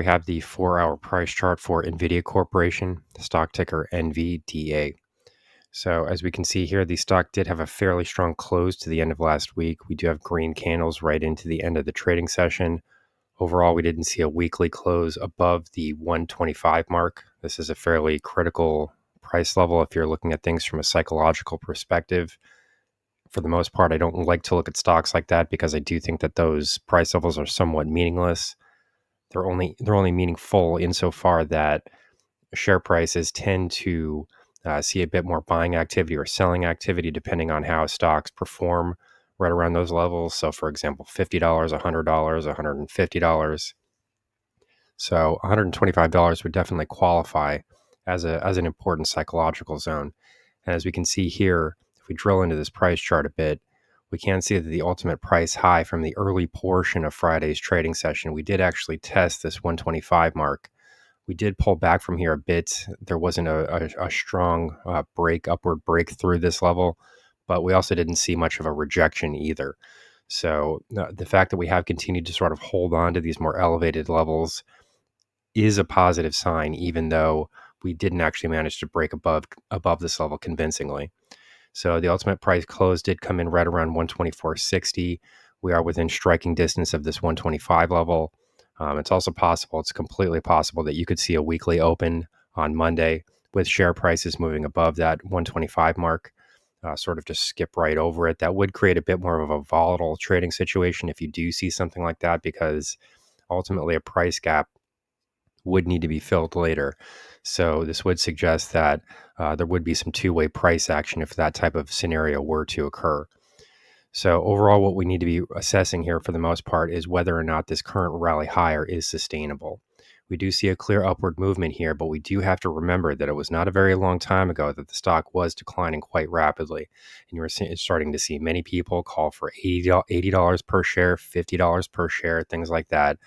we have the 4-hour price chart for NVIDIA Corporation, the stock ticker NVDA. So as we can see here, the stock did have a fairly strong close to the end of last week. We do have green candles right into the end of the trading session. Overall, we didn't see a weekly close above the 125 mark. This is a fairly critical price level if you're looking at things from a psychological perspective. For the most part, I don't like to look at stocks like that because I do think that those price levels are somewhat meaningless. They're only meaningful insofar that share prices tend to see a bit more buying activity or selling activity depending on how stocks perform right around those levels. So, for example, $50, $100, $150. So, $125 would definitely qualify as an important psychological zone. And as we can see here, if we drill into this price chart a bit, we can see that the ultimate price high from the early portion of Friday's trading session, we did actually test this 125 mark. We did pull back from here a bit. There wasn't a strong upward break through this level, but we also didn't see much of a rejection either. So the fact that we have continued to sort of hold on to these more elevated levels is a positive sign, even though we didn't actually manage to break above this level convincingly. So the ultimate price close did come in right around 124.60. We are within striking distance of this 125 level. It's also possible, it's completely possible that you could see a weekly open on Monday with share prices moving above that 125 mark, sort of just skip right over it. That would create a bit more of a volatile trading situation if you do see something like that, because ultimately a price gap would need to be filled later. So this would suggest that there would be some two-way price action if that type of scenario were to occur. So overall, what we need to be assessing here for the most part is whether or not this current rally higher is sustainable. We do see a clear upward movement here, but we do have to remember that it was not a very long time ago that the stock was declining quite rapidly. And you're starting to see many people call for $80 per share, $50 per share, things like that.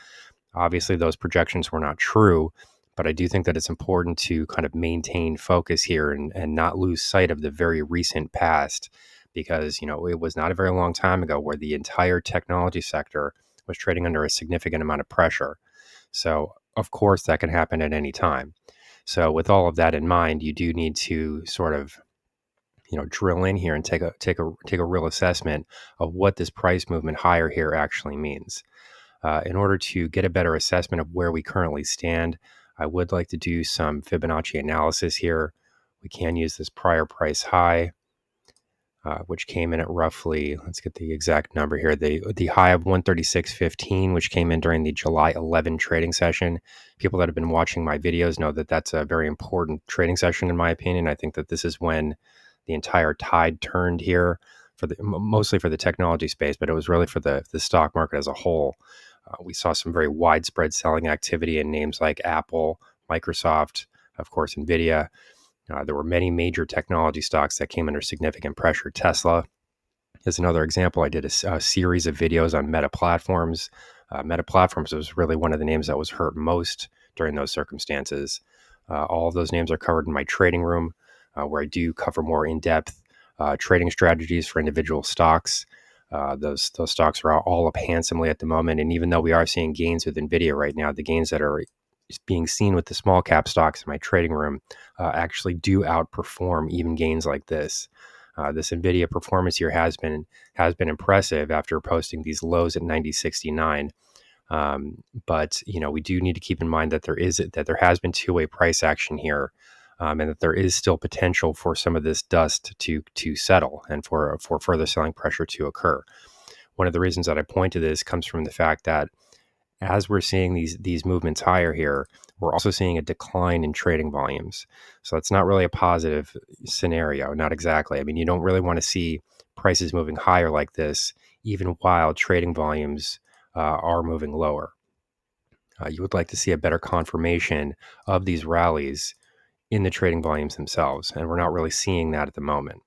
Obviously, those projections were not true, but I do think that it's important to kind of maintain focus here and not lose sight of the very recent past, because, it was not a very long time ago where the entire technology sector was trading under a significant amount of pressure. So, of course, that can happen at any time. So, with all of that in mind, you do need to sort of, drill in here and take a real assessment of what this price movement higher here actually means. In order to get a better assessment of where we currently stand, I would like to do some Fibonacci analysis here. We can use this prior price high, which came in at roughly, let's get the exact number here, the high of 136.15, which came in during the July 11 trading session. People that have been watching my videos know that that's a very important trading session, in my opinion. I think that this is when the entire tide turned here, mostly for the technology space, but it was really for the stock market as a whole. We saw some very widespread selling activity in names like Apple, Microsoft, of course, NVIDIA. There were many major technology stocks that came under significant pressure. Tesla is another example. I did a series of videos on Meta Platforms. Meta Platforms was really one of the names that was hurt most during those circumstances. All of those names are covered in my trading room, where I do cover more in-depth trading strategies for individual stocks. Those stocks are all up handsomely at the moment. And even though we are seeing gains with NVIDIA right now, the gains that are being seen with the small cap stocks in my trading room actually do outperform even gains like this. This NVIDIA performance here has been impressive after posting these lows at 90.69. But we do need to keep in mind that there has been two-way price action here. And that there is still potential for some of this dust to settle and for further selling pressure to occur. One of the reasons that I point to this comes from the fact that as we're seeing these movements higher here, we're also seeing a decline in trading volumes. So that's not really a positive scenario, not exactly. I mean, you don't really want to see prices moving higher like this, even while trading volumes are moving lower. You would like to see a better confirmation of these rallies in the trading volumes themselves, and we're not really seeing that at the moment.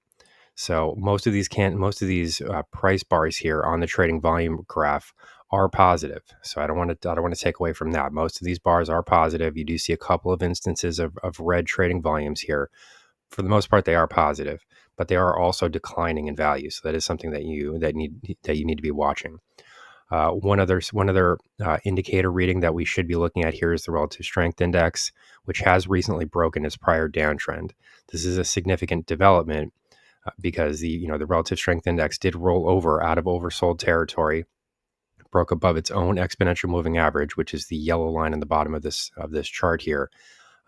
So most of these price bars here on the trading volume graph are positive. So I don't want to take away from that. Most of these bars are positive. You do see a couple of instances of red trading volumes here. For the most part, they are positive, but they are also declining in value. So that is something that you need to be watching. One other indicator reading that we should be looking at here is the relative strength index, which has recently broken its prior downtrend. This is a significant development because the relative strength index did roll over out of oversold territory, broke above its own exponential moving average, which is the yellow line on the bottom of this chart here,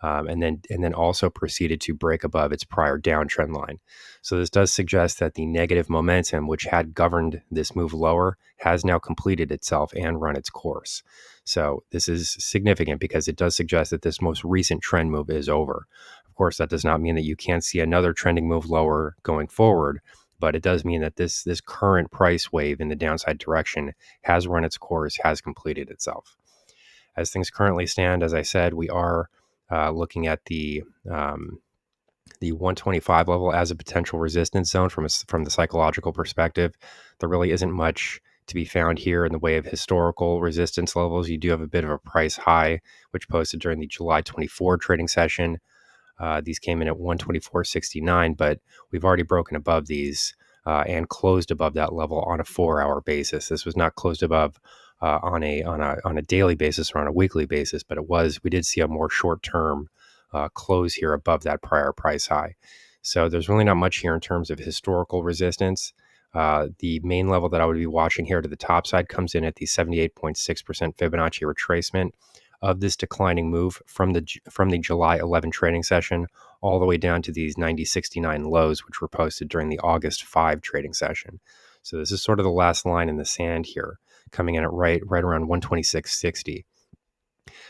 and then also proceeded to break above its prior downtrend line. So this does suggest that the negative momentum, which had governed this move lower, has now completed itself and run its course. So this is significant because it does suggest that this most recent trend move is over. Of course, that does not mean that you can't see another trending move lower going forward, but it does mean that this current price wave in the downside direction has run its course, has completed itself. As things currently stand, as I said, we are looking at the 125 level as a potential resistance zone from the psychological perspective. There really isn't much to be found here in the way of historical resistance levels. You do have a bit of a price high, which posted during the July 24 trading session. These came in at 124.69, but we've already broken above these and closed above that level on a 4-hour basis. This was not closed above on a daily basis or on a weekly basis, but we did see a more short-term close here above that prior price high. So there's really not much here in terms of historical resistance. The main level that I would be watching here to the top side comes in at the 78.6% Fibonacci retracement of this declining move from the July 11 trading session all the way down to these 90.69 lows, which were posted during the August 5 trading session. So this is sort of the last line in the sand here, coming in at right around 126.60.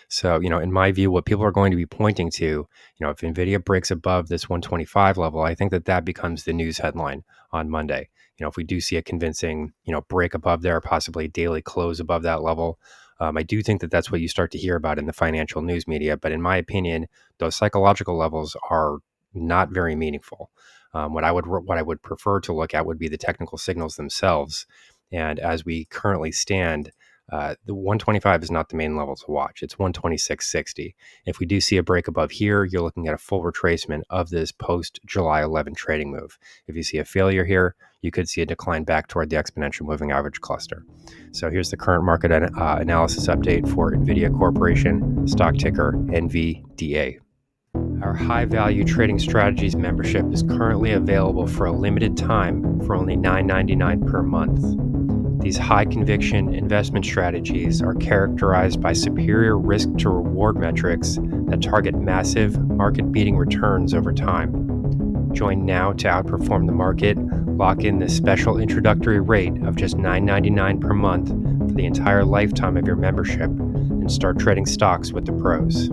So, in my view, what people are going to be pointing to, if NVIDIA breaks above this 125 level, I think that becomes the news headline on Monday. If we do see a convincing, break above there, possibly a daily close above that level, I do think that that's what you start to hear about in the financial news media. But in my opinion, those psychological levels are not very meaningful. What I would prefer to look at would be the technical signals themselves. And as we currently stand, the 125 is not the main level to watch. It's 126.60. If we do see a break above here, you're looking at a full retracement of this post-July 11 trading move. If you see a failure here, you could see a decline back toward the exponential moving average cluster. So here's the current market analysis update for NVIDIA Corporation, stock ticker NVDA. Our high value trading strategies membership is currently available for a limited time for only $9.99 per month. These high conviction investment strategies are characterized by superior risk to reward metrics that target massive market beating returns over time. Join now to outperform the market. Lock in this special introductory rate of just $9.99 per month for the entire lifetime of your membership and start trading stocks with the pros.